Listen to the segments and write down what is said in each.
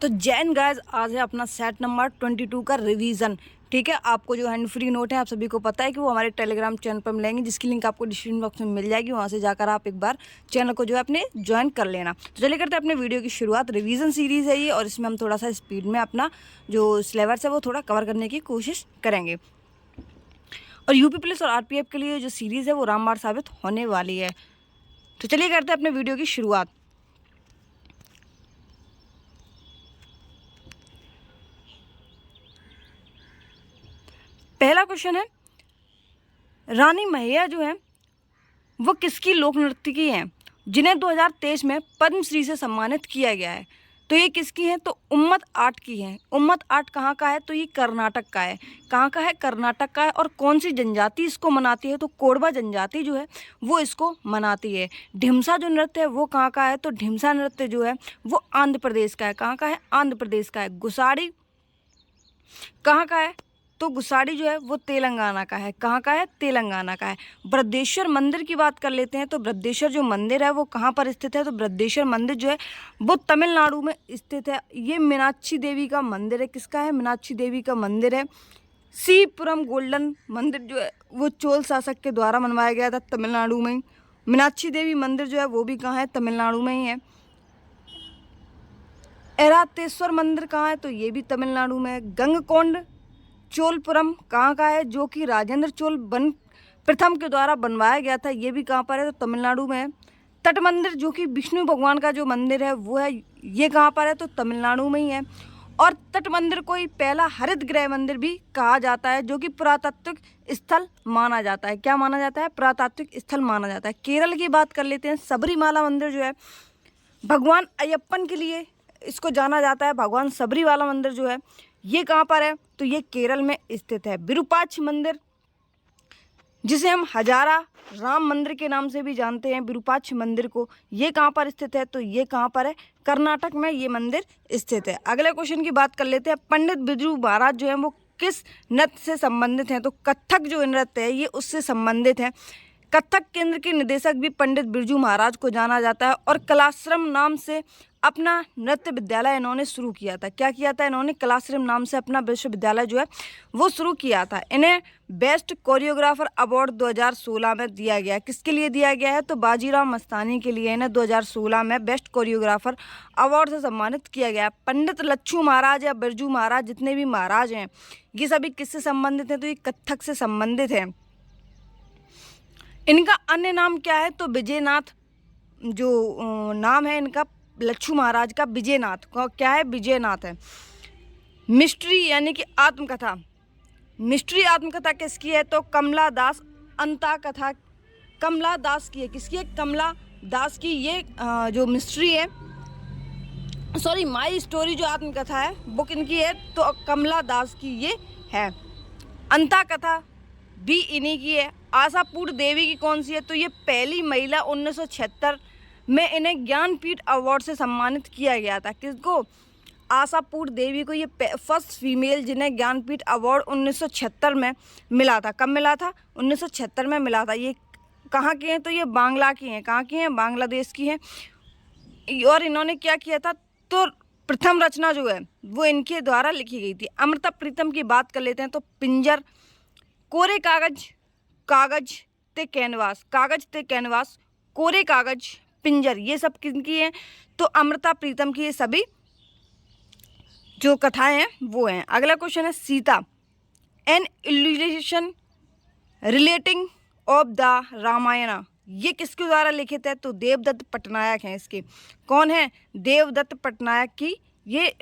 तो जैन गाइस आज है अपना सेट नंबर 22 का रिवीजन। ठीक है, आपको जो हैंड फ्री नोट है आप सभी को पता है कि वो हमारे टेलीग्राम चैनल पर मिलेंगे, जिसकी लिंक आपको डिस्क्रिप्शन बॉक्स में मिल जाएगी। वहाँ से जाकर आप एक बार चैनल को जो है अपने ज्वाइन कर लेना। तो चलिए करते हैं अपने वीडियो की शुरुआत। रिवीजन सीरीज़ है ये, और इसमें हम थोड़ा सा स्पीड में अपना जो सिलेबस है वो थोड़ा कवर करने की कोशिश करेंगे। और यूपी पुलिस और आरपीएफ के लिए जो सीरीज़ है वो रामबाण साबित होने वाली है। तो चलिए करते हैं अपने वीडियो की शुरुआत। पहला क्वेश्चन है, रानी मैया जो है वो किसकी लोक नर्तकी हैं जिन्हें 2023 में पद्मश्री से सम्मानित किया गया है? तो ये किसकी हैं? तो उम्मत आर्ट की हैं। उम्मत आर्ट कहाँ का है? तो ये कर्नाटक का है। कहाँ का है? कर्नाटक का है। और कौन सी जनजाति इसको मनाती है? तो कोरबा जनजाति जो है वो इसको मनाती है। ढिमसा जो नृत्य है वो कहाँ का है? तो ढिमसा नृत्य जो है वो आंध्र प्रदेश का है। कहाँ का है? आंध्र प्रदेश का है। गुसाड़ी कहाँ का है? तो गुसाड़ी जो है वो तेलंगाना का है। कहाँ का है? तेलंगाना का है। बृहदेश्वर मंदिर की बात कर लेते हैं। तो बृहदेश्वर जो मंदिर है वो कहाँ पर स्थित है? तो बृहदेश्वर मंदिर जो है वो तमिलनाडु में स्थित है। ये मीनाक्षी देवी का मंदिर है। किसका है? मीनाक्षी देवी का मंदिर है। सीपुरम गोल्डन मंदिर जो है वो चोल शासक के द्वारा बनवाया गया था तमिलनाडु में। मीनाक्षी देवी मंदिर जो है वो भी कहाँ है? तमिलनाडु में ही है। ऐरावतेश्वर मंदिर कहाँ है? तो ये भी तमिलनाडु में है। गंगकोंड चोलपुरम कहाँ का है? जो कि राजेंद्र चोल प्रथम के द्वारा बनवाया गया था। ये भी कहाँ पर है? तो तमिलनाडु में है। तट मंदिर जो कि विष्णु भगवान का जो मंदिर है वो है, ये कहाँ पर है? तो तमिलनाडु में ही है। और तट मंदिर को ही पहला हरित गृह मंदिर भी कहा जाता है, जो कि पुरातात्विक स्थल माना जाता है। क्या माना जाता है? पुरातात्विक स्थल माना जाता है। केरल की बात कर लेते हैं। सबरीमाला मंदिर जो है भगवान अयप्पन के लिए इसको जाना जाता है। भगवान सबरीवाला मंदिर जो है ये कहाँ पर है? तो ये केरल में स्थित है। विरूपाक्ष मंदिर जिसे हम हजारा राम मंदिर के नाम से भी जानते हैं, विरूपाक्ष मंदिर को, ये कहाँ पर स्थित है? तो ये कहाँ पर है? कर्नाटक में ये मंदिर स्थित है। अगले क्वेश्चन की बात कर लेते हैं। पंडित बिरजू महाराज जो है वो किस नृत्य से संबंधित हैं? तो कथक जो नृत्य है ये उससे संबंधित है। कथक केंद्र के निदेशक भी पंडित बिरजू महाराज को जाना जाता है। और कलाश्रम नाम से अपना नृत्य विद्यालय इन्होंने शुरू किया था। क्या किया था इन्होंने? कलाश्रम नाम से अपना विश्वविद्यालय जो है वो शुरू किया था। इन्हें बेस्ट कोरियोग्राफर अवार्ड 2016 में दिया गया। किसके लिए दिया गया है? तो बाजीराव मस्तानी के लिए इन्हें 2016 में बेस्ट कोरियोग्राफर अवार्ड से सम्मानित किया गया। पंडित लच्छू महाराज या बिरजू महाराज, जितने भी महाराज हैं ये सभी किससे संबंधित हैं? तो ये कथक से संबंधित हैं। इनका अन्य नाम क्या है? तो विजयनाथ जो नाम है इनका, लच्छू महाराज का विजयनाथ का क्या है? विजयनाथ है। मिस्ट्री यानी कि आत्मकथा, मिस्ट्री आत्मकथा किसकी है? तो कमला दास अंता कथा कमला दास की है। किसकी है? कमला दास की। ये जो मिस्ट्री है, सॉरी माई स्टोरी जो आत्मकथा है वो किनकी है? तो कमला दास की ये है। अंता कथा भी इन्हीं की है। आशापूर्ण देवी की कौन सी है? तो ये पहली महिला 1976 में इन्हें ज्ञानपीठ अवार्ड से सम्मानित किया गया था। किसको? आशापूर्ण देवी को। ये फर्स्ट फीमेल जिन्हें ज्ञानपीठ अवार्ड 1976 में मिला था। कब मिला था? 1976 में मिला था। ये कहाँ की हैं? तो ये बांग्ला की हैं। कहाँ की हैं? बांग्लादेश की हैं। और इन्होंने क्या किया था? तो प्रथम रचना जो है वो इनके द्वारा लिखी गई थी। अमृता प्रीतम की बात कर लेते हैं। तो पिंजर, कोरे कागज, कागज ते कैनवास, कागज ते कैनवास, कोरे कागज, पिंजर, ये सब किनकी हैं? तो अमृता प्रीतम की ये सभी जो कथाएं हैं वो हैं। अगला क्वेश्चन है, Sita an illustration relating of the Ramayana, ये किसके द्वारा लिखित है? तो देवदत्त पटनायक हैं इसके। कौन है? देवदत्त पटनायक की ये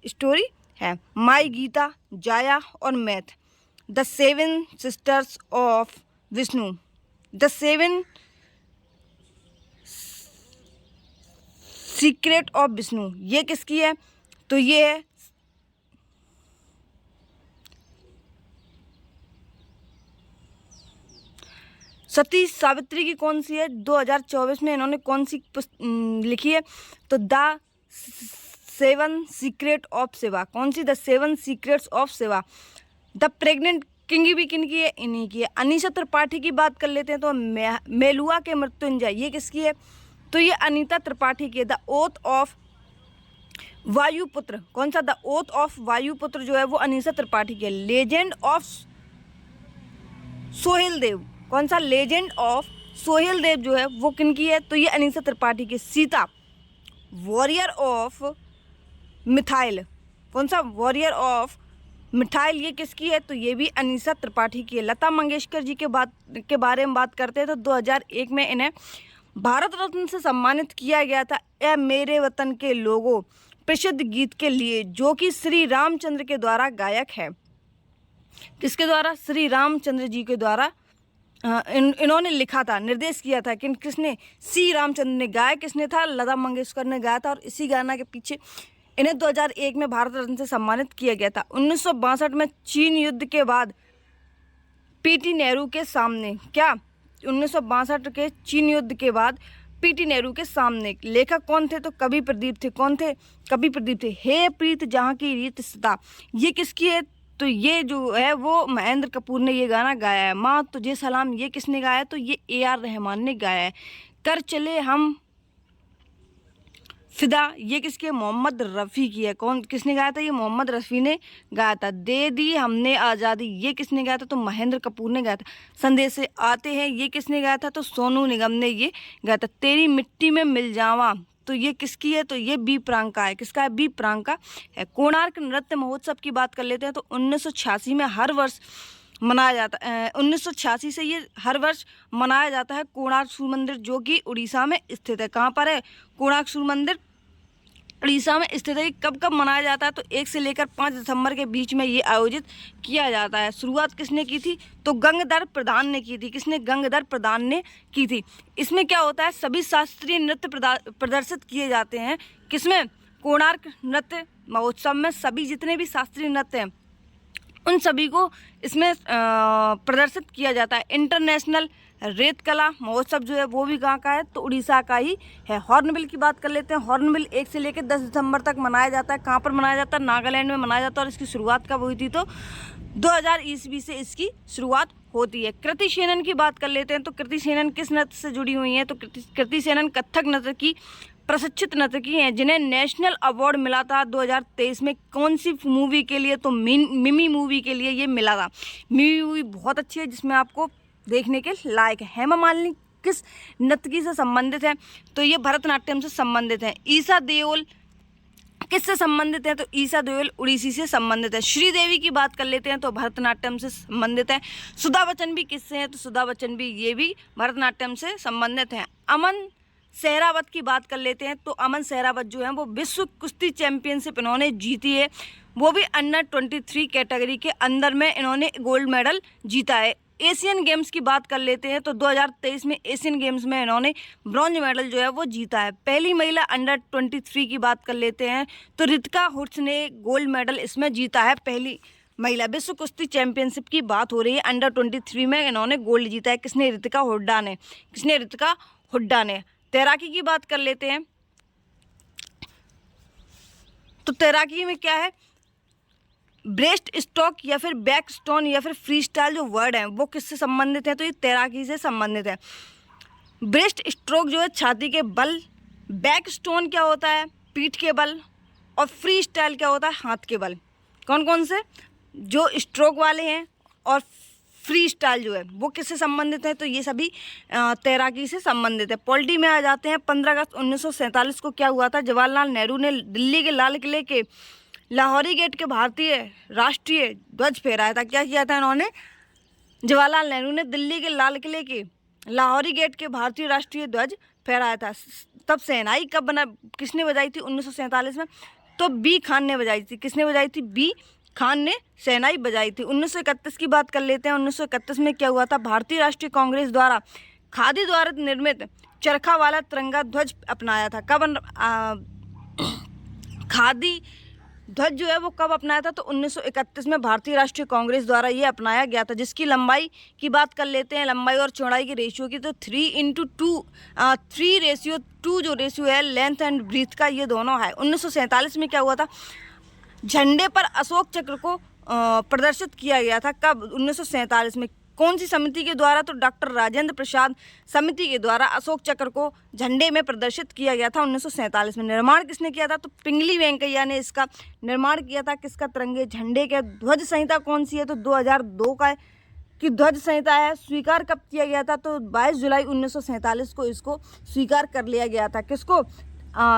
स्टोरी है। माई गीता, जाया और math, the seven sisters of Vishnu, the seven secret of Vishnu, ये किसकी है? तो ये है सती सावित्री की। कौन सी है? 2024 में इन्होंने कौन सी लिखी है? तो the seven secret of Shiva. कौन सी? The seven secrets of Shiva. The pregnant king भी किनकी है? इन्हीं की है। अनीशा त्रिपाठी की बात कर लेते हैं। तो मेलुआ के मृत्युंजय, ये किसकी है? तो ये अनीता त्रिपाठी की है। द ओथ ऑफ वायुपुत्र, कौन सा? द ओथ ऑफ वायुपुत्र जो है वो अनीसा त्रिपाठी की है। लेजेंड ऑफ सोहेल देव, कौन सा? लेजेंड ऑफ सोहेल देव जो है वो किनकी है? तो ये अनीसा त्रिपाठी की। सीता, वॉरियर ऑफ मिथाइल, कौन सा? वॉरियर ऑफ मिथाइल, ये किसकी है? तो ये भी अनीसा त्रिपाठी की है। लता मंगेशकर जी के बारे में बात करते हैं तो 2001 में इन्हें भारत रत्न से सम्मानित किया गया था, ए मेरे वतन के लोगों प्रसिद्ध गीत के लिए, जो कि श्री रामचंद्र के द्वारा गायक है। किसके द्वारा? श्री रामचंद्र जी के द्वारा इन्होंने लिखा था, निर्देश किया था। किसने? श्री रामचंद्र ने। गाया किसने था? लता मंगेशकर ने गाया था। और इसी गाना के पीछे इन्हें 2001 में भारत रत्न से सम्मानित किया गया था। 1962 में चीन युद्ध के बाद पीटी नेहरू के सामने, क्या? 1962 के चीन युद्ध के बाद पीटी नेहरू के सामने लेखक कौन थे? तो कवि प्रदीप थे। कौन थे? कवि प्रदीप थे। हे प्रीत जहाँ की रीत सदा, ये किसकी है? तो ये जो है वो महेंद्र कपूर ने ये गाना गाया है। माँ तुझे सलाम, ये किसने गाया है? तो ये AR रहमान ने गाया है। कर चले हम फिदा, ये किसकी है? मोहम्मद रफ़ी की है। कौन, किसने गाया था? ये मोहम्मद रफ़ी ने गाया था। दे दी हमने आज़ादी, ये किसने गाया था? तो महेंद्र कपूर ने गाया था। संदेश से आते हैं, ये किसने गाया था? तो सोनू निगम ने ये गाया था। तेरी मिट्टी में मिल जावा, तो ये किसकी है? तो ये बी प्रांका है। किसका है? बी प्रांका है। कोणार्क नृत्य महोत्सव की बात कर लेते हैं तो 1986 में हर वर्ष मनाया जाता है। 1986 से ये हर वर्ष मनाया जाता है। कोणार्क सूर्य मंदिर जो कि उड़ीसा में स्थित है। कहाँ पर है? कोणार्क सूर्य मंदिर उड़ीसा में स्थित है। कब कब मनाया जाता है? तो 1 से लेकर 5 दिसंबर के बीच में ये आयोजित किया जाता है। शुरुआत किसने की थी? तो गंगाधर प्रधान ने की थी। किसने? गंगाधर प्रधान ने की थी। इसमें क्या होता है? सभी शास्त्रीय नृत्य प्रदर्शित किए जाते हैं। किसमें? कोणार्क नृत्य महोत्सव में सभी जितने भी शास्त्रीय नृत्य हैं उन सभी को इसमें प्रदर्शित किया जाता है। इंटरनेशनल रेत कला महोत्सव जो है वो भी कहाँ का है? तो उड़ीसा का ही है। हॉर्नबिल की बात कर लेते हैं। हॉर्नबिल 1 से लेकर 10 दिसंबर तक मनाया जाता है। कहाँ पर मनाया जाता है? नागालैंड में मनाया जाता है। और इसकी शुरुआत कब हुई थी? तो 2000 ईस्वी से इसकी शुरुआत होती है। कृति सेनन की बात कर लेते हैं तो कृति सेनन किस नृत्य से जुड़ी हुई हैं? तो कृति सेनन कथक नृत्य की प्रशिक्षित नर्तकी हैं, जिन्हें नेशनल अवार्ड मिला था 2023 में। कौन सी मूवी के लिए? तो मिमी मूवी के लिए ये मिला था। मिमी मूवी बहुत अच्छी है जिसमें आपको देखने के लायक है। हेमा मालिनी किस नर्तकी से संबंधित है? तो ये भरतनाट्यम से संबंधित है। ईशा देओल किससे संबंधित है? तो ईशा देओल उड़ीसी से संबंधित है। श्रीदेवी की बात कर लेते हैं तो भरतनाट्यम से संबंधित है। सुधा बच्चन भी किससे हैं? तो सुधा बच्चन भी ये भी भरतनाट्यम से संबंधित हैं। अमन सहरावत की बात कर लेते हैं तो अमन सहरावत जो है वो विश्व कुश्ती चैंपियनशिप इन्होंने जीती है, वो भी अंडर 23 कैटेगरी के अंदर में इन्होंने गोल्ड मेडल जीता है। एशियन गेम्स की बात कर लेते हैं तो 2023 में एशियन गेम्स में इन्होंने ब्रॉन्ज मेडल जो है वो जीता है। पहली महिला अंडर 23 की बात कर लेते हैं तो रितिका हुड्स ने गोल्ड मेडल इसमें जीता है। पहली महिला विश्व कुश्ती चैंपियनशिप की बात हो रही है, अंडर 23 में इन्होंने गोल्ड जीता है। किसने? रितिका हुड्डा ने। किसने? रितिका हुड्डा ने। तैराकी की बात कर लेते हैं तो तैराकी में क्या है? ब्रेस्ट स्ट्रोक या फिर बैक स्टोन या फिर फ्री स्टाइल जो वर्ड है वो किससे संबंधित है? तो ये तैराकी से संबंधित है। ब्रेस्ट स्ट्रोक जो है छाती के बल, बैक स्टोन क्या होता है? पीठ के बल, और फ्री स्टाइल क्या होता है? हाथ के बल। कौन कौन से? जो स्ट्रोक वाले हैं और फ्री स्टाइल जो है वो किससे संबंधित है? तो ये सभी तैराकी से संबंधित है। पॉलिटी में आ जाते हैं। 15 अगस्त 1947 को क्या हुआ था? जवाहरलाल नेहरू ने दिल्ली के लाल किले के लाहौरी गेट के भारतीय राष्ट्रीय ध्वज फहराया था। क्या किया था इन्होंने? जवाहरलाल नेहरू ने दिल्ली के लाल किले के लाहौरी गेट के भारतीय राष्ट्रीय ध्वज फहराया था। तब शहनाई कब बना, किसने बजाई थी? 1947 में। तो बी खान ने बजाई थी। किसने बजाई थी? बी खान ने शहनाई बजाई थी। 1931 की बात कर लेते हैं। 1931 में क्या हुआ था? भारतीय राष्ट्रीय कांग्रेस द्वारा खादी द्वारा निर्मित चरखा वाला तिरंगा ध्वज अपनाया था। कब खादी ध्वज जो है वो कब अपनाया था? तो 1931 में भारतीय राष्ट्रीय कांग्रेस द्वारा ये अपनाया गया था। जिसकी लंबाई की बात कर लेते हैं, लंबाई और चौड़ाई के रेशियो की, तो 3:2 जो रेशियो है लेंथ एंड ब्रीथ का, ये दोनों है। 1947 में क्या हुआ था? झंडे पर अशोक चक्र को प्रदर्शित किया गया था। कब? 1947 में। कौन सी समिति के द्वारा? तो डॉक्टर राजेंद्र प्रसाद समिति के द्वारा अशोक चक्र को झंडे में प्रदर्शित किया गया था 1947 में। निर्माण किसने किया था? तो पिंगली वेंकैया ने इसका निर्माण किया था। किसका? तिरंगे झंडे का। ध्वज संहिता कौन सी है? तो 2002 का की ध्वज संहिता है। स्वीकार कब किया गया था? तो 22 जुलाई 1947 को इसको स्वीकार कर लिया गया था। किसको?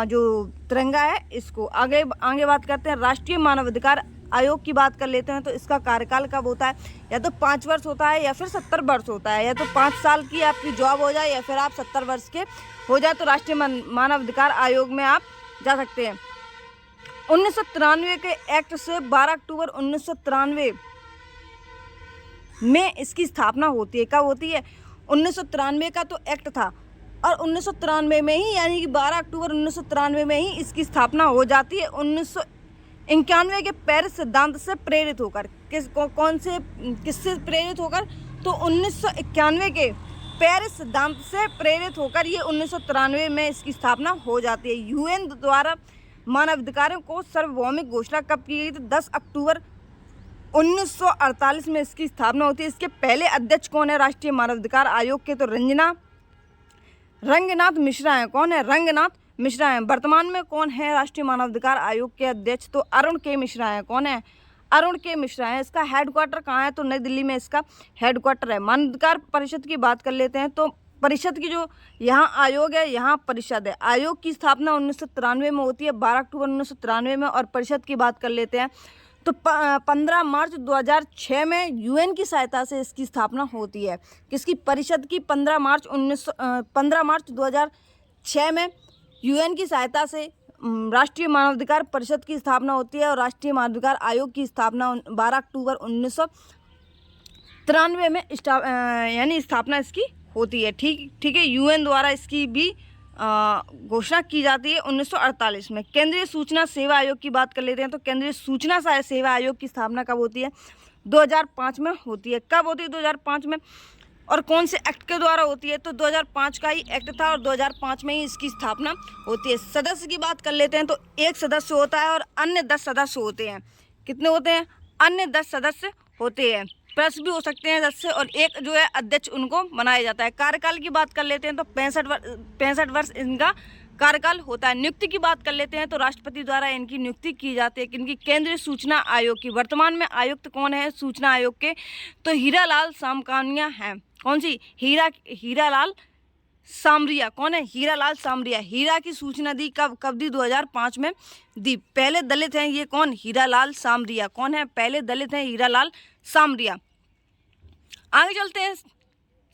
जो तिरंगा है इसको। आगे बात करते हैं राष्ट्रीय मानवाधिकार आयोग की बात कर लेते हैं। तो इसका कार्यकाल कब होता है? या तो 5 वर्ष होता है या फिर 70 वर्ष होता है। या तो 5 साल की आपकी जॉब हो जाए या फिर आप 70 वर्ष के हो जाए तो राष्ट्रीय मानवाधिकार आयोग में आप जा सकते हैं। 1993 के एक्ट से 12 अक्टूबर 1993 में इसकी स्थापना होती है। कब होती है? 1993 का तो एक्ट था और 1993 में ही यानी कि 12 अक्टूबर 1993 में ही इसकी स्थापना हो जाती है। 1991 के पेरिस सिद्धांत से प्रेरित होकर। किससे प्रेरित होकर? तो 1991 के पेरिस सिद्धांत से प्रेरित होकर ये 1993 में इसकी स्थापना हो जाती है। यूएन द्वारा मानवाधिकारों को सार्वभौमिक घोषणा कब की गई? तो 10 अक्टूबर 1948 में इसकी स्थापना होती है। इसके पहले अध्यक्ष कौन है राष्ट्रीय मानवाधिकार आयोग के? तो रंगनाथ मिश्रा हैं। कौन है? रंगनाथ मिश्रा हैं। वर्तमान में कौन है राष्ट्रीय मानवाधिकार आयोग के अध्यक्ष? तो अरुण के मिश्रा हैं। कौन है? अरुण के मिश्रा हैं। इसका हेडक्वार्टर कहाँ है? तो नई दिल्ली में इसका हेडक्वार्टर है। मानवाधिकार परिषद की बात कर लेते हैं। तो परिषद की जो यहाँ आयोग है यहाँ परिषद है। आयोग की स्थापना 1993 में होती है, 12 अक्टूबर 1993 में। और परिषद की बात कर लेते हैं तो 15 मार्च 2006 में यूएन की सहायता से इसकी स्थापना होती है। किसकी? परिषद की। 15 मार्च 2006 में यूएन की सहायता से राष्ट्रीय मानवाधिकार परिषद की स्थापना होती है। और राष्ट्रीय मानवाधिकार आयोग की स्थापना 12 अक्टूबर 1993 में यानी स्थापना इसकी होती है। ठीक है। यूएन द्वारा इसकी भी घोषणा की जाती है 1948 में। केंद्रीय सूचना सेवा आयोग की बात कर लेते हैं। तो केंद्रीय सूचना सेवा आयोग की स्थापना कब होती है? 2005 में होती है। कब होती है? 2005 में। और कौन से एक्ट के द्वारा होती है? तो 2005 का ही एक्ट था और 2005 में ही इसकी स्थापना होती है। सदस्य की बात कर लेते हैं तो 1 सदस्य होता है और अन्य 10 सदस्य होते हैं। कितने होते हैं? अन्य 10 सदस्य होते हैं। प्रेस भी हो सकते हैं सदस्य और एक जो है अध्यक्ष उनको बनाया जाता है। कार्यकाल की बात कर लेते हैं तो 65 वर्ष इनका कार्यकाल होता है। नियुक्ति की बात कर लेते हैं तो राष्ट्रपति द्वारा इनकी नियुक्ति की जाती है। किनकी? केंद्रीय सूचना आयोग की। वर्तमान में आयुक्त कौन है सूचना आयोग के? तो हीरालाल सामकानिया हैं। कौन सी? हीरालाल सामरिया। कौन है? हीरालाल सामरिया। हीरा की सूचना दी कब दी? 2005 में दी। पहले दलित हैं ये। कौन? हीरालाल सामरिया। कौन है? पहले दलित हैं हीरालाल सामरिया। आगे चलते हैं।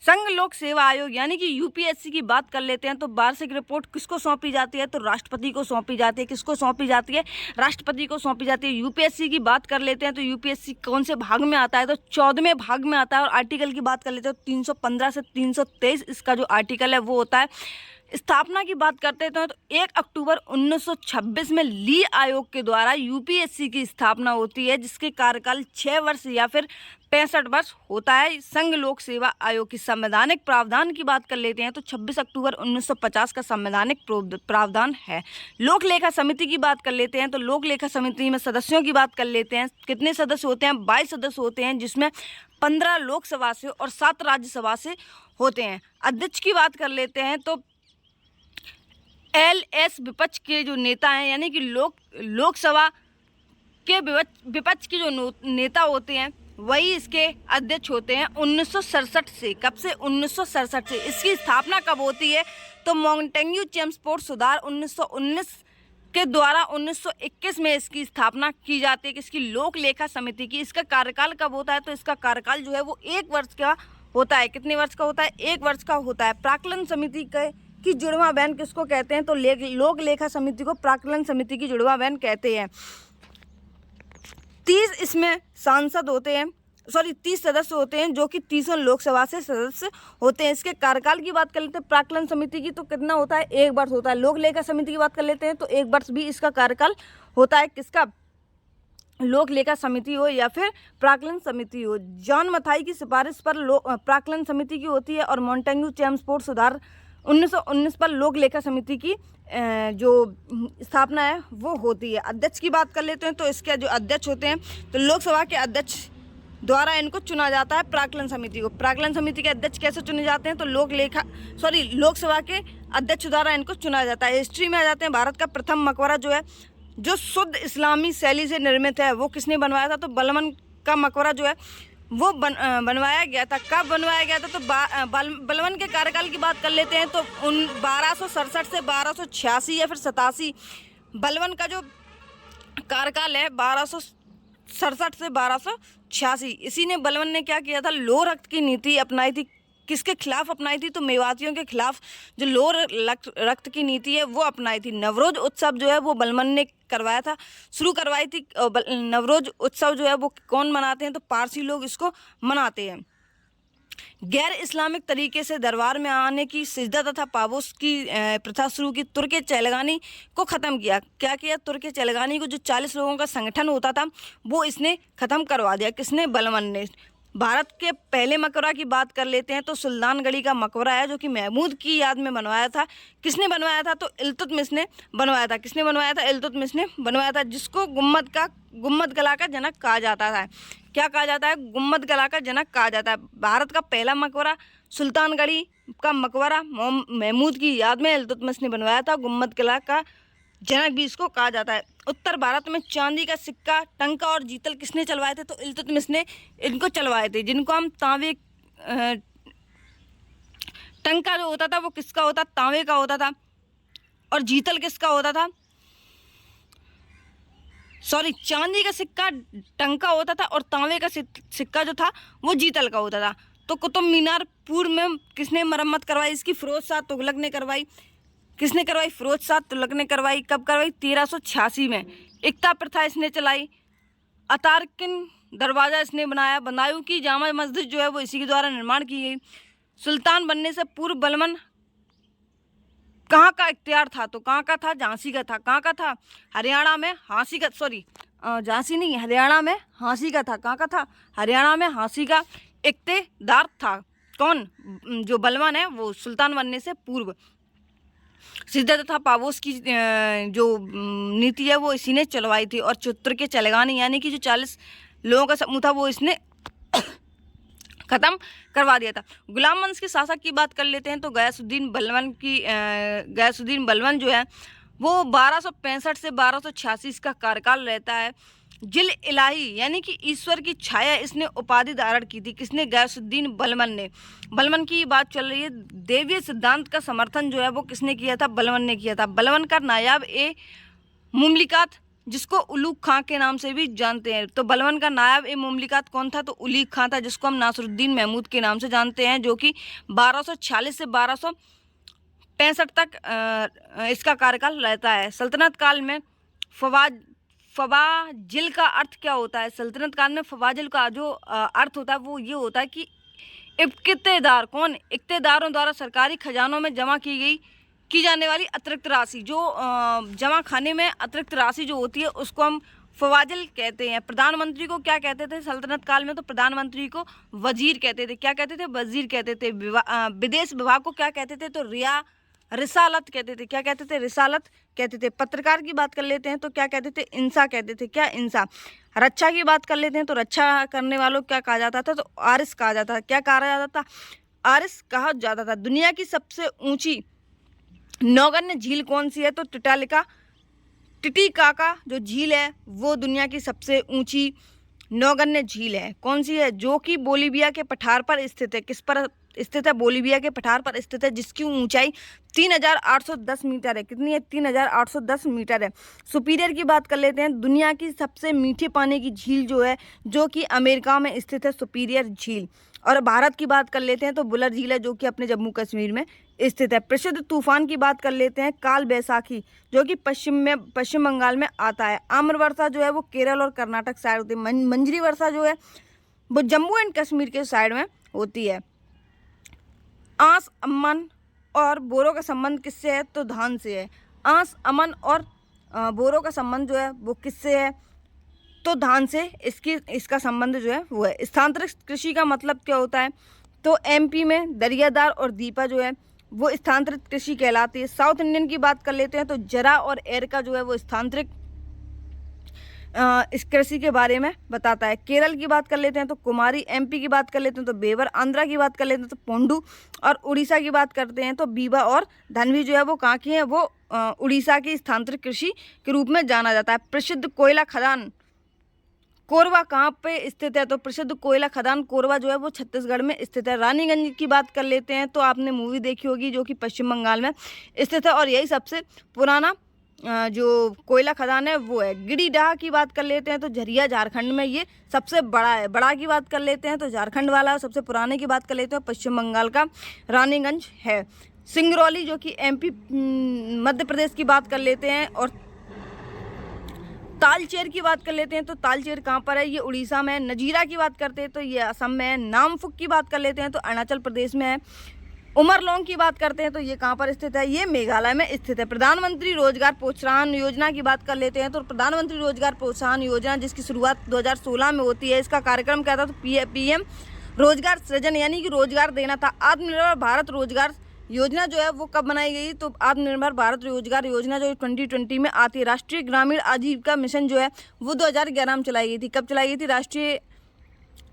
संघ लोक सेवा आयोग यानी कि यूपीएससी की बात कर लेते हैं। तो वार्षिक रिपोर्ट किसको सौंपी जाती है? तो राष्ट्रपति को सौंपी जाती है। किसको सौंपी जाती है? राष्ट्रपति को सौंपी जाती है। यूपीएससी की बात कर लेते हैं तो यूपीएससी कौन से भाग में आता है? तो 14वें भाग में आता है। और आर्टिकल की बात कर लेते हैं तो 315 से 323 इसका जो आर्टिकल है वो होता है। स्थापना की बात करते हैं तो 1 अक्टूबर 1926 में ली आयोग के द्वारा यूपीएससी की स्थापना होती है, जिसके कार्यकाल 6 वर्ष या फिर 65 वर्ष होता है। संघ लोक सेवा आयोग की संवैधानिक प्रावधान की बात कर लेते हैं तो 26 अक्टूबर 1950 का संवैधानिक प्रावधान है। लोक लेखा समिति की बात कर लेते हैं तो लोक लेखा समिति में सदस्यों की बात कर लेते हैं। कितने सदस्य होते हैं? 22 सदस्य होते हैं, जिसमें 15 लोकसभा से और 7 राज्यसभा से होते हैं। अध्यक्ष की बात कर लेते हैं तो एलएस विपक्ष के जो नेता हैं यानी कि लोकसभा के विपक्ष के जो नेता होते हैं वही इसके अध्यक्ष होते हैं 1967 से। कब से? 1967 से। इसकी स्थापना कब होती है? तो मॉन्टेग्यू चेम्सफोर्ड सुधार 1919 के द्वारा 1921 में इसकी स्थापना की जाती है। किसकी? लोक लेखा समिति की। इसका कार्यकाल कब होता है? तो इसका कार्यकाल जो है वो 1 वर्ष का होता है। कितने वर्ष का होता है? 1 वर्ष का होता है। प्राक्कलन समिति की जुड़वा बहन किसको कहते हैं? तो लोक लेखा समिति को प्राक्कलन समिति की जुड़वा बहन कहते हैं। 30 इसमें सांसद होते हैं, 30 सदस्य होते हैं जो कि 30 लोकसभा से सदस्य होते हैं। इसके कार्यकाल की बात कर लेते हैं प्राक्कलन समिति की तो कितना होता है? 1 वर्ष होता है। लोक लेखा समिति की बात कर लेते हैं तो 1 वर्ष भी इसका कार्यकाल होता है। किसका? लोक लेखा समिति हो या फिर प्राक्कलन समिति हो। जॉन मथाई की सिफारिश पर प्राक्कलन समिति की होती है और मॉन्टेग्यू चेम्सफोर्ड सुधार 1919 पर लोक लेखा समिति की जो स्थापना है वो होती है। अध्यक्ष की बात कर लेते हैं तो इसके जो अध्यक्ष होते हैं तो लोकसभा के अध्यक्ष द्वारा इनको चुना जाता है, प्राक्कलन समिति को। प्राक्कलन समिति के अध्यक्ष कैसे चुने जाते हैं? तो लोकसभा के अध्यक्ष द्वारा इनको चुना जाता है। हिस्ट्री में आ जाते हैं। भारत का प्रथम मकबरा जो है, जो शुद्ध इस्लामी शैली से निर्मित है, वो किसने बनवाया था? तो बलबन का मकबरा जो है वो बनवाया गया था। कब बनवाया गया था? तो बलबन के कार्यकाल की बात कर लेते हैं तो 1267 से 1286 या फिर 87, बलबन का जो कार्यकाल है 1267 से 1286। इसी ने बलबन ने क्या किया था? लोह रक्त की नीति अपनाई थी। किसके खिलाफ अपनाई थी? तो मेवातियों के खिलाफ जो लोह रक्त की नीति है वो अपनाई थी। नवरोज उत्सव जो है वो बलबन ने करवाया था, शुरू करवाई थी। नवरोज उत्सव जो है वो कौन मनाते हैं? तो पारसी लोग इसको मनाते हैं। गैर इस्लामिक तरीके से दरबार में आने की सिजदा तथा पाबोस की प्रथा शुरू की। तुर्के चैलगानी को ख़त्म किया। क्या किया? तुर्के चैलगानी को, जो 40 लोगों का संगठन होता था, वो इसने ख़त्म करवा दिया। किसने? बलबन ने। भारत के पहले मकबरा की बात कर लेते हैं तो सुल्तानगढ़ी का मकबरा है, जो कि महमूद की याद में बनवाया था। किसने बनवाया था? तो इल्तुतमिश ने बनवाया था। किसने बनवाया था? इल्तुतमिश ने बनवाया था, जिसको गुम्बद कला का जनक कहा जाता है। क्या कहा जाता है? गुम्बद कला का जनक कहा जाता है। भारत का पहला मकबरा सुल्तानगढ़ी का मकबरा महमूद की याद में इल्तुतमिश ने बनवाया था। गुम्बद कला का जनक भी इसको कहा जाता है। उत्तर भारत में चांदी का सिक्का, टंका और जीतल किसने चलवाए थे? तो इल्तुतमिश ने इनको चलवाए थे, जिनको हम तांबे, टंका जो होता था वो किसका होता? तांबे का होता था। और जीतल किसका होता था? चांदी का सिक्का टंका होता था और तांबे का सिक्का जो था वो जीतल का होता था। तो कुतुब मीनार पूर्व में किसने मरम्मत करवाई? इसकी फिरोज शाह तुगलक ने करवाई। किसने करवाई? फिरोज शाह तुगलक ने करवाई। कब करवाई? 1386 में। एकता प्रथा इसने चलाई। अतारकिन दरवाज़ा इसने बनाया। बदायूं की जामा मस्जिद जो है वो इसी के द्वारा निर्माण की गई। सुल्तान बनने से पूर्व बलबन कहाँ का इख्तियार था? तो कहाँ का था? झांसी का था। कहाँ का था? हरियाणा में हाँसी का, झांसी नहीं, हरियाणा में हाँसी का था। कहाँ का था? हरियाणा में हाँसी का इख्तियार था। कौन? जो बलबन है वो सुल्तान बनने से पूर्व। सिद्धा तथा पाबोस की जो नीति है वो इसी ने चलवाई थी। और चित्तर के चलगानी यानी कि जो 40 लोगों का समूह था वो इसने ख़त्म करवा दिया था। गुलाम वंश के शासक की बात कर लेते हैं तो गयासुद्दीन बलबन जो है वो 1265 से 1286 इसका कार्यकाल रहता है। जिल इलाही यानी कि ईश्वर की छाया इसने उपाधि धारण की थी। किसने? गयासुद्दीन बलबन ने। बलबन की बात चल रही है। देवीय सिद्धांत का समर्थन जो है वो किसने किया था? बलबन ने किया था। बलबन का नायाब ए मुमलिकात, जिसको उलूग खां के नाम से भी जानते हैं, तो बलबन का नायब ए मुमलिकात कौन था? तो उलीग खां था, जिसको हम नासरुद्दीन महमूद के नाम से जानते हैं, जो कि 1246 से 1265 तक इसका कार्यकाल रहता है। सल्तनत काल में फवाजिल का अर्थ क्या होता है? सल्तनत काल में फवाजिल का जो अर्थ होता है वो ये होता है कि इक्तेदार। कौन? इक्तेदारों द्वारा सरकारी खजानों में जमा की जाने वाली अतिरिक्त राशि, जो जमा खाने में अतिरिक्त राशि जो होती है उसको हम फवाजिल कहते हैं। प्रधानमंत्री को क्या कहते थे सल्तनत काल में? तो प्रधानमंत्री को वजीर कहते थे। क्या कहते थे? वजीर कहते थे। विदेश विभाग को क्या कहते थे? तो रिसालत कहते थे। क्या कहते थे? रिसालत कहते थे। पत्रकार की बात कर लेते हैं तो क्या कहते थे? इंसा कहते थे। क्या? इंसा। रक्षा की बात कर लेते हैं तो रक्षा करने वालों को क्या कहा जाता था? तो आरिस कहा जाता था। क्या कहा जाता था? आरिस कहा जाता था। दुनिया की सबसे ऊंची नौगन्य झील कौन सी है? तो टिटिकाका जो झील है वो दुनिया की सबसे ऊंची नौगन्य झील है। कौन सी है? जो कि बोलीविया के पठार पर स्थित है। किस पर स्थित है? बोलीविया के पठार पर स्थित है, जिसकी ऊंचाई 3810 मीटर है। कितनी है? 3810 मीटर है। सुपीरियर की बात कर लेते हैं। दुनिया की सबसे मीठे पानी की झील जो है, जो कि अमेरिका में स्थित है, सुपीरियर झील। और भारत की बात कर लेते हैं तो बुलर झील है, जो कि अपने जम्मू कश्मीर में स्थित है। प्रसिद्ध तूफान की बात कर लेते हैं, काल बैसाखी, जो कि पश्चिम बंगाल में आता है। आम्र वर्षा जो है वो केरल और कर्नाटक साइड होती है। मंजरी वर्षा जो है वो जम्मू एंड कश्मीर के साइड में होती है। आंस अमन और बोरो का संबंध किससे है? तो धान से है। आंस अमन और बोरो का संबंध जो है वो किससे है? तो धान से इसका संबंध जो है वो है। स्थानांतरित कृषि का मतलब क्या होता है? तो एमपी में दरियादार और दीपा जो है वो स्थानांतरित कृषि कहलाती है। साउथ इंडियन की बात कर लेते हैं तो जरा और एर का जो है वो स्थानांतरित इस कृषि के बारे में बताता है। केरल की बात कर लेते हैं तो कुमारी, एमपी की बात कर लेते हैं तो बेवर, आंध्रा की बात कर लेते हैं तो पोंडू, और उड़ीसा की बात करते हैं तो बीबा और धनवी जो है वो कहाँ की है, वो उड़ीसा की स्थानांतरित कृषि के रूप में जाना जाता है। प्रसिद्ध कोयला खदान कोरबा कहाँ पे स्थित है, तो प्रसिद्ध कोयला खदान कोरबा जो है वो छत्तीसगढ़ में स्थित है। रानीगंज की बात कर लेते हैं तो आपने मूवी देखी होगी जो कि पश्चिम बंगाल में स्थित है, और यही सबसे पुराना जो कोयला खदान है वो है। गिरिडीह की बात कर लेते हैं तो झरिया झारखंड में ये सबसे बड़ा है। बड़ा की बात कर लेते हैं तो झारखंड वाला, सबसे पुराने की बात कर लेते हैं पश्चिम बंगाल का रानीगंज है। सिंगरौली जो कि एमपी मध्य प्रदेश की बात कर लेते हैं, और तालचेर की बात कर लेते हैं तो तालचेर कहाँ पर है, ये उड़ीसा में है। नजीरा की बात करते हैं तो ये असम में है। नामफुक की बात कर लेते हैं तो अरुणाचल प्रदेश में है। उमरलोंग की बात करते हैं तो ये कहाँ पर स्थित है, ये मेघालय में स्थित है। प्रधानमंत्री रोजगार प्रोत्साहन योजना की बात कर लेते हैं तो प्रधानमंत्री रोजगार प्रोत्साहन योजना जिसकी शुरुआत 2016 में होती है, इसका कार्यक्रम क्या था, तो पीएम रोजगार सृजन यानी कि रोजगार देना था। आत्मनिर्भर भारत रोजगार योजना जो है वो कब बनाई गई, तो आत्मनिर्भर भारत रोजगार योजना जो 2020 में आती है। राष्ट्रीय ग्रामीण आजीविका मिशन जो है वो 2011 में चलाई गई थी। कब चलाई गई थी, राष्ट्रीय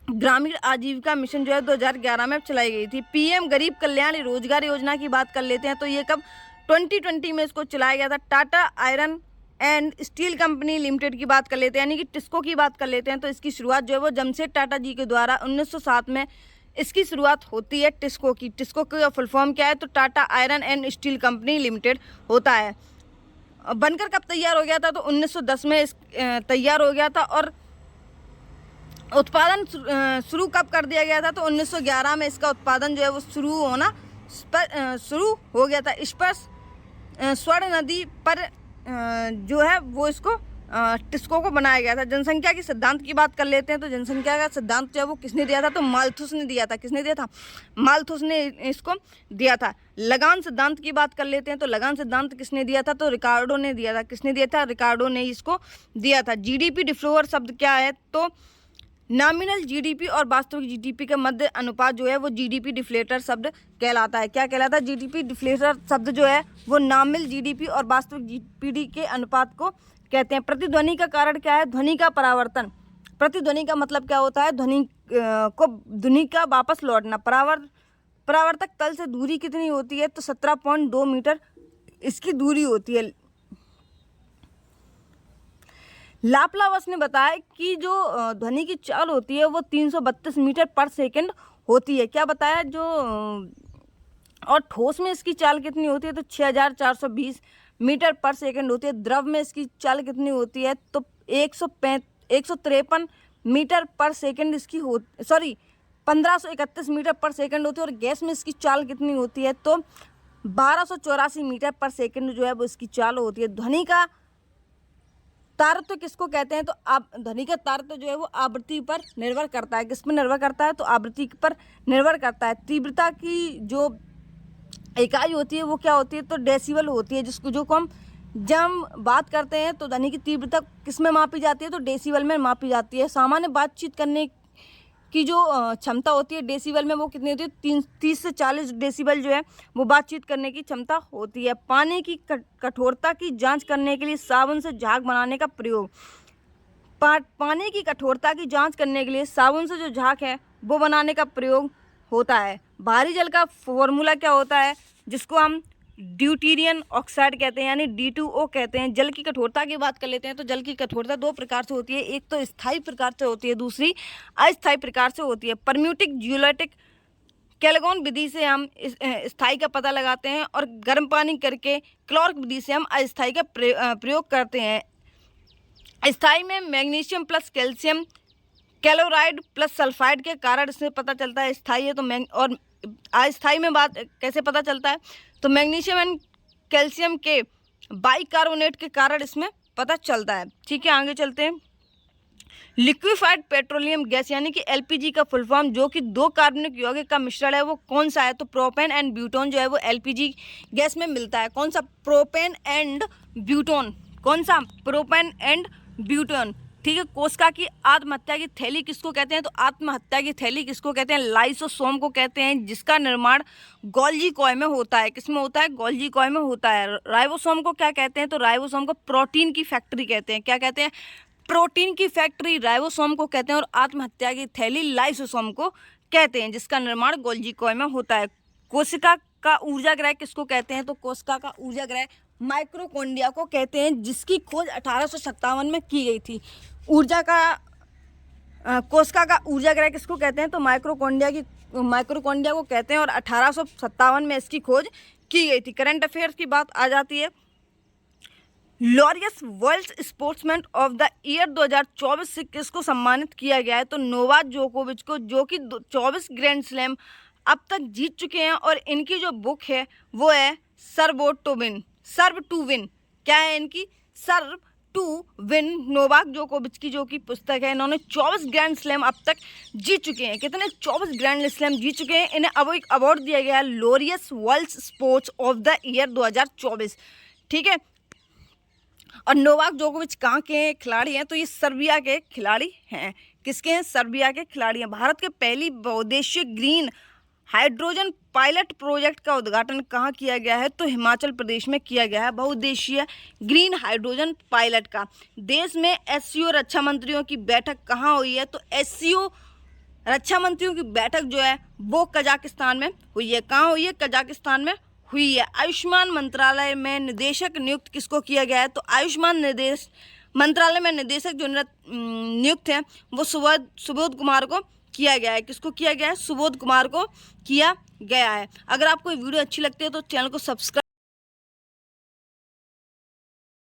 ग्रामीण आजीविका मिशन जो है 2011 में चलाई गई थी। पीएम गरीब कल्याण रोजगार योजना की बात कर लेते हैं तो ये कब 2020 में इसको चलाया गया था। Tata iron and steel company limited की बात कर लेते हैं यानी कि टिस्को की बात कर लेते हैं तो इसकी शुरुआत जो है वो जमशेद टाटा जी के द्वारा 1907 में इसकी शुरुआत होती है टिस्को की। टिस्को का फुल फॉर्म क्या है, तो Tata iron and steel company limited होता है। बनकर कब तैयार हो गया था, तो 1910 में तैयार हो गया था, और उत्पादन शुरू कब कर दिया गया था, तो 1911 में इसका उत्पादन जो है वो शुरू हो गया था। इस पर स्वर्ण नदी पर जो है वो इसको टिस्को को बनाया गया था। जनसंख्या के सिद्धांत की बात कर लेते हैं तो जनसंख्या का सिद्धांत जो है वो किसने दिया था, तो माल्थुस ने दिया था। किसने दिया था, माल्थुस ने इसको दिया था। लगान सिद्धांत की बात कर लेते हैं तो लगान सिद्धांत किसने दिया था, तो रिकार्डो ने दिया था। किसने दिया था, रिकार्डो ने इसको दिया था। जीडीपी डिफ्लोअर शब्द क्या है, तो नॉमिनल जीडीपी और वास्तविक जीडीपी के मध्य अनुपात जो है वो जीडीपी डिफ्लेटर शब्द कहलाता है। क्या कहलाता है, जीडीपी डिफ्लेटर शब्द जो है वो नॉमिनल जीडीपी और वास्तविक जीडीपी के अनुपात को कहते हैं। प्रतिध्वनि का कारण क्या है, ध्वनि का परावर्तन। प्रतिध्वनि का मतलब क्या होता है, ध्वनि का वापस लौटना। परावर्तक तल से दूरी कितनी होती है, तो 17.2 मीटर इसकी दूरी होती है। लाप्लावस ने बताया कि जो ध्वनि की चाल होती है वो 332 मीटर पर सेकंड होती है। क्या बताया, जो और ठोस में इसकी चाल कितनी होती है, तो 6420 मीटर पर सेकंड होती है। द्रव में इसकी चाल कितनी होती है, तो 153 मीटर पर सेकंड इसकी 1531 मीटर पर सेकंड होती है। और गैस में इसकी चाल कितनी होती है, तो 1284 मीटर पर सेकंड जो है वो इसकी चाल होती है। ध्वनि का तारत्व किसको कहते हैं, तो ध्वनि का तारत्व जो है वो आवृत्ति पर निर्भर करता है। किस पर निर्भर करता है, तो आवृत्ति पर निर्भर करता है। तीव्रता की जो इकाई होती है वो क्या होती है, तो डेसिबल होती है। जब हम बात करते हैं तो ध्वनि की तीव्रता किस में मापी जाती है, तो डेसिबल में मापी जाती है। सामान्य बातचीत करने की जो क्षमता होती है डेसिबल में, वो कितनी होती है, 30 से 40 डेसिबल जो है वो बातचीत करने की क्षमता होती है। पानी की कठोरता की जांच करने के लिए साबुन से झाग बनाने का प्रयोग। पानी की कठोरता की जांच करने के लिए साबुन से जो झाग है वो बनाने का प्रयोग होता है। भारी जल का फॉर्मूला क्या होता है, जिसको हम ड्यूटीरियन ऑक्साइड कहते हैं यानी D2O कहते हैं। जल की कठोरता की बात कर लेते हैं तो जल की कठोरता दो प्रकार से होती है, एक तो स्थायी प्रकार से होती है, दूसरी अस्थायी प्रकार से होती है। परम्यूटिक जियोलैटिक कैलगॉन विधि से हम स्थायी का पता लगाते हैं, और गर्म पानी करके क्लॉर्क विधि से हम अस्थायी का प्रयोग करते हैं। स्थायी में magnesium plus calcium chloride plus sulphide के कारण इससे पता चलता है स्थायी है। तो और अस्थायी में बात कैसे पता चलता है, तो मैग्नीशियम एंड कैल्शियम के बाइकार्बोनेट के कारण इसमें पता चलता है। ठीक है, आगे चलते हैं। लिक्विफाइड पेट्रोलियम गैस यानी कि एलपीजी का फुल फॉर्म, जो कि दो कार्बनिक यौगिक का मिश्रण है, वो कौन सा है, तो प्रोपेन एंड ब्यूटोन जो है वो एलपीजी गैस में मिलता है। कौन सा, प्रोपेन एंड ब्यूटोन। कौन सा, प्रोपेन एंड ब्यूटोन। ठीक है। कोशिका की आत्महत्या की थैली किसको कहते हैं, तो आत्महत्या की थैली किसको कहते हैं, लाइसोसोम को कहते हैं, जिसका निर्माण गोल्जी कॉय में होता है। किसमें होता है, गोल्जी कॉय में होता है। राइबोसोम को क्या कहते हैं, तो राइबोसोम को प्रोटीन की फैक्ट्री कहते हैं। क्या कहते हैं, प्रोटीन की फैक्ट्री राइबोसोम को कहते हैं और आत्महत्या की थैली लाइसोसोम को कहते हैं, जिसका निर्माण गोल्जी कॉय में होता है। कोशिका का ऊर्जा ग्रह किसको कहते हैं? तो कोशिका का ऊर्जा ग्रह माइक्रोकोंडिया को कहते हैं, जिसकी खोज 1857 में की गई थी। ऊर्जा का कोशिका का ऊर्जा ग्रह किसको कहते हैं? तो माइक्रोकोंडिया को कहते हैं और 1857 में इसकी खोज की गई थी। करंट अफेयर्स की बात आ जाती है। Laureus world sportsman of the year 2024 से किसको सम्मानित किया गया है? तो नोवाक जोकोविच को, जो कि 24 ग्रैंड स्लैम अब तक जीत चुके हैं और इनकी जो बुक है वो है सर्व टू विन। क्या है इनकी? सर्व टू विन। नोवाक जोकोविच की जो कि पुस्तक है, इन्होंने 24 ग्रैंड स्लैम अब तक जीत चुके हैं। कितने? 24 ग्रैंड स्लैम जीत चुके हैं। इन्हें अब एक अवार्ड दिया गया है, Laureus world sports of the year 2024। ठीक है। और नोवाक जोकोविच कहाँ के खिलाड़ी हैं? तो ये सर्बिया के खिलाड़ी हैं। किसके हैं? सर्बिया के खिलाड़ी हैं। भारत के पहली बहुउद्देशीय ग्रीन हाइड्रोजन पायलट प्रोजेक्ट का उद्घाटन कहाँ किया गया है? तो हिमाचल प्रदेश में किया गया है, बहुउद्देशीय ग्रीन हाइड्रोजन पायलट का। देश में एससीओ रक्षा मंत्रियों की बैठक कहाँ हुई है? तो एससीओ रक्षा मंत्रियों की बैठक जो है वो कजाकिस्तान में हुई है। कहाँ हुई है? कजाकिस्तान में हुई है। आयुष्मान मंत्रालय में निदेशक नियुक्त किसको किया गया है? तो आयुष्मान मंत्रालय में निदेशक जो नियुक्त है वो सुबोध कुमार को किया गया है। किसको किया गया है? सुबोध कुमार को किया गया है। अगर आपको वीडियो अच्छी लगती है तो चैनल को सब्सक्राइब